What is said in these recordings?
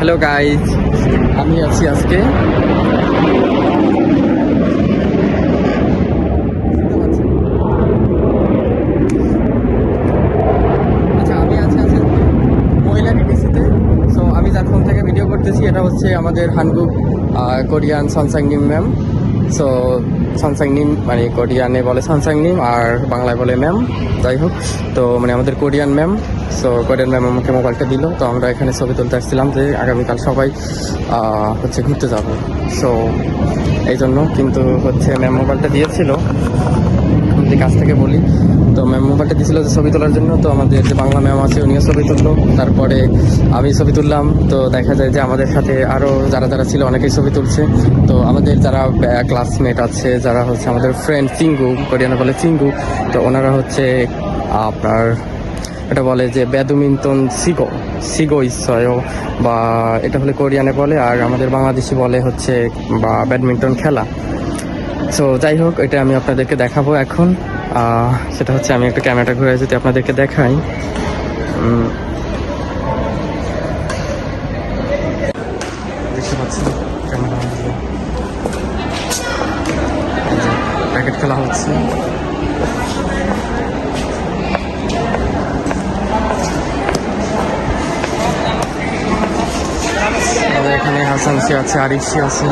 Hello guys, আমি আছি আজকে মহিলা ডিটিসিতে। সো আমি যার ফোন থেকে ভিডিও করতেছি এটা হচ্ছে আমাদের হানগুক কোরিয়ান সনসাংনিম ম্যাম। সো সনসাংনিম মানে কোরিয়ানে বলে সনসাংনিম আর বাংলায় বলে ম্যাম, যাই হোক। তো মানে আমাদের Korean ma'am. So Korean ma'am আমাকে মোবাইলটা দিল, তো আমরা এখানে ছবি তুলতে আসছিলাম যে আগামীকাল সবাই হচ্ছে ঘুরতে যাব। সো এই জন্য কিন্তু হচ্ছে ম্যাম মোবাইলটা দিয়েছিল, যদি কাছ থেকে বলি তো ম্যাম মোবাইলটা দিয়েছিল যে ছবি তোলার জন্য। তো আমাদের যে বাংলা ম্যাম আছে উনিও ছবি তুললো, তারপরে আমি ছবি তুললাম। তো দেখা যায় যে আমাদের সাথে আরও যারা যারা ছিল অনেকেই ছবি তুলছে। তো আমাদের যারা ক্লাসমেট আছে, যারা হচ্ছে আমাদের ফ্রেন্ড চিঙ্গু, কোরিয়ানে বলে চিঙ্গু, তো ওনারা হচ্ছে আপনার এটা বলে যে ব্যাডমিন্টন সিগো ইচ্ছয়, বা এটা হলে কোরিয়ানে বলে, আর আমাদের বাংলাদেশি বলে হচ্ছে বা ব্যাডমিন্টন খেলা। সো যাই হোক, এটা আমি আপনাদেরকে দেখাবো এখন। সেটা হচ্ছে আমি একটা ক্যামেরাটা ঘুরে যদি আপনাদেরকে দেখাই। দেখতে পাচ্ছেন ক্যামেরা র্যাকেট খেলা হচ্ছে। আমাদের এখানে হাসানসি আছে, আরিফসি আছে।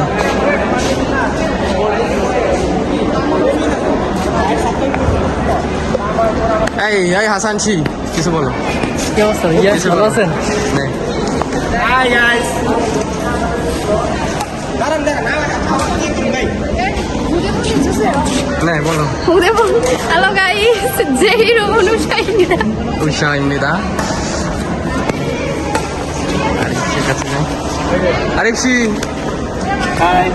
এই হাসানসি কিছু বলো। কি অবস্থা ভাইয়া, ভালো আছেন? Hi guys. 네, বলো। Hello guys, 제이로 우샤입니다. 우샤입니다. 아리씨 같이 가. 아리씨. Hi.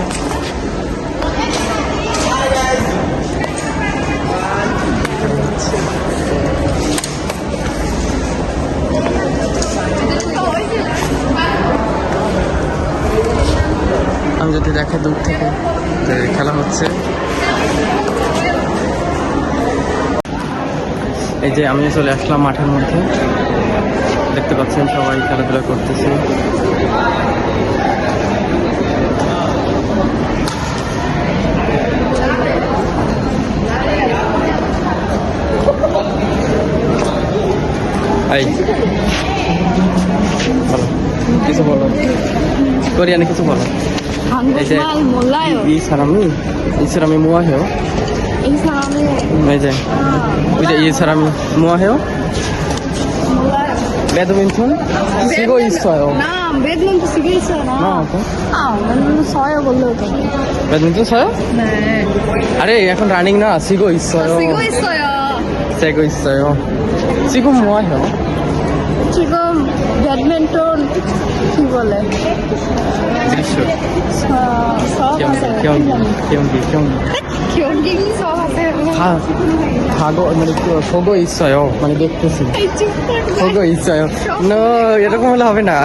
আমি যদি দেখাই দূর থেকে যে খেলা হচ্ছে, এই যে আমি চলে আসলাম মাঠের মধ্যে। দেখতে পাচ্ছেন সবাই খেলাধুলা করতেছে। এই বলো, কিছু বলো, কোরিয়ানে কিছু বলো। 한국말 몰라요. 이 사람이 뭐해요? 이 사람이 이제 이 사람이 뭐해요? 몰라요. 배드민턴 치고 있어요. 나 배드민턴 치고 있어요. 나. 배드민턴 서요 몰라요. 배드민턴 쳐요? 네. 아래 약간 라닝 나 치고 있어요. 치고 있어요. 치고 있어요. 지금 뭐해요? 지금 배드민턴 치고래. 경기 수업하세요. 가고 মানে 보고 있어요. মানে দেখতেছি। 보고 있어요. নো, এরকম হলে হবে না।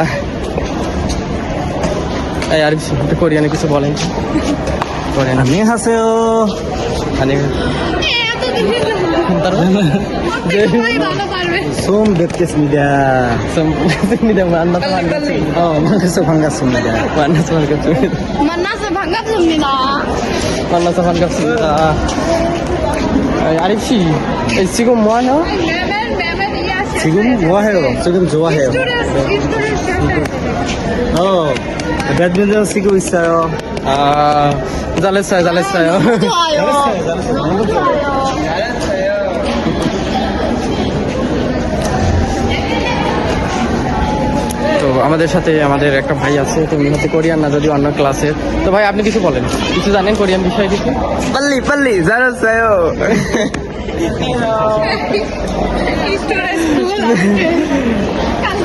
এই আরিফ একটু কোরিয়ানে কিছু বলেন। কোরিয়ান 안녕하세요. 아니 처음 뵙겠습니다. 반갑습니다. 만나서 반갑습니다. 만나서 반갑습니다. 만나서 반갑습니다. 만나서 반갑습니다. 만나서 반갑습니다. 아리프 씨, 지금 뭐 하냐? 지금 뭐해요? 지금 좋아해요. 배드민턴 치고 있어요. 잘했어요. 좋아요. তো আমাদের সাথে আমাদের একটা ভাই আছে, তুমি হচ্ছে কোরিয়ান না, যদি অন্য ক্লাসের। তো ভাই আপনি কিছু বলেন, কিছু জানেন কোরিয়ান বিষয়ে কিছু? 빨리 잘했어요.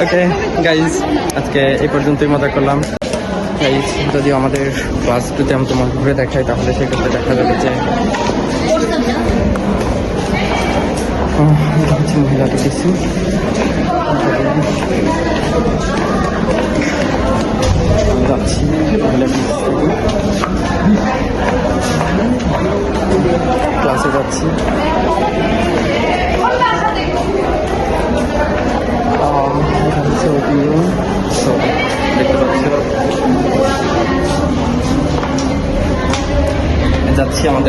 ওকে গাইজ, আজকে এই পর্যন্তই মজা করলাম গাইজ। যদি আমাদের ক্লাস যদি আমি তোমার ঘুরে দেখাই তাহলে সেক্ষেত্রে দেখা যাবে যে হচ্ছে মহিলা ডিটিসি। যাচ্ছি ক্লাসে যাচ্ছি। এখানে হচ্ছে ওপেন রুম, দেখতে পাচ্ছেন।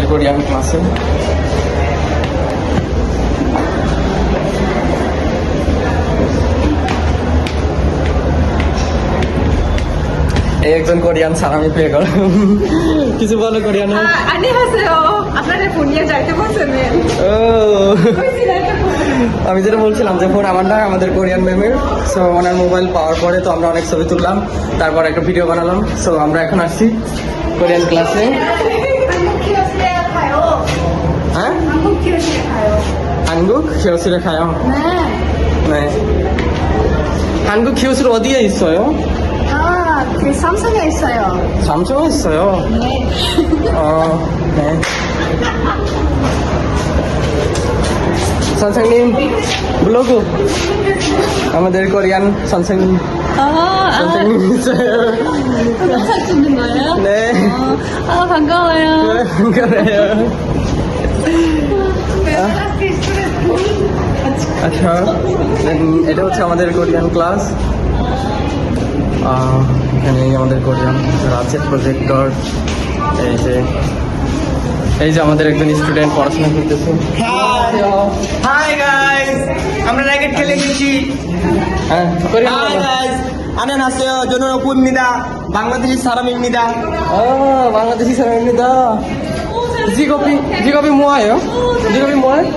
কোরিয়ান ক্লাসে। এই একজন কোরিয়ান স্যার আমি পেয়ে গেল। কিছু বলো কোরিয়ান। 안녕하세요. আপনারা ফোন নিয়ে যাইতে বলছেন? ও আমি যেটা বলছিলাম যে ফোন আমার না, আমাদের কোরিয়ান ম্যামের। সো ওনার মোবাইল পাওয়ার পরে তো আমরা অনেক ছবি তুললাম, তারপর একটা ভিডিও বানালাম। সো আমরা এখন আসছি কোরিয়ান ক্লাসে। হ্যাঁ 한국 교실에 가요. 한국 교실에 가요? 네. 네. 한국 교실 어디에 있어요? 그 삼성에 있어요. 삼성에 있어요. 네. 네. 선생님 블로그 আমাদের কোরিয়ান 선생님 선생님 있어요. 영상 찍는 거예요? 네. 반가워요. 그래요. আচ্ছা এটা হচ্ছে আমাদের কোরিয়ান ক্লাস। এখানে আমাদের কোরিয়ান আছে প্রজেক্টর। এই যে আমাদের একজন স্টুডেন্ট পড়াশোনা করতেছে। হাই গাইস, আমরা র্যাকেট খেলে গেছি। হ্যাঁ Korean hi guys, 안녕하세요. 저는 오프입니다. 방글라데시 사람입니다. Bangladeshi 사람입니다. 직업이 뭐예요? 직업이 뭐예요?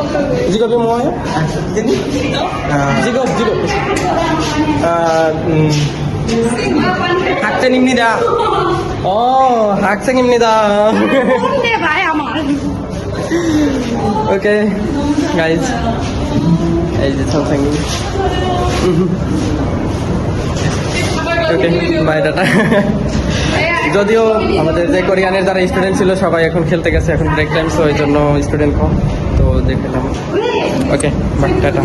직업이 뭐예요? 직업 학생입니다. 학생입니다. 근데 봐야 말. Okay guys, এই যে 선생님। Okay bye tata. যদিও আমাদের যে কোরিয়ানের যারা স্টুডেন্ট ছিল সবাই এখন খেলতে গেছে, এখন ব্রেক টাইম, তো ওই জন্য স্টুডেন্ট কম, তো দেখলাম। ওকে বাই টাটা।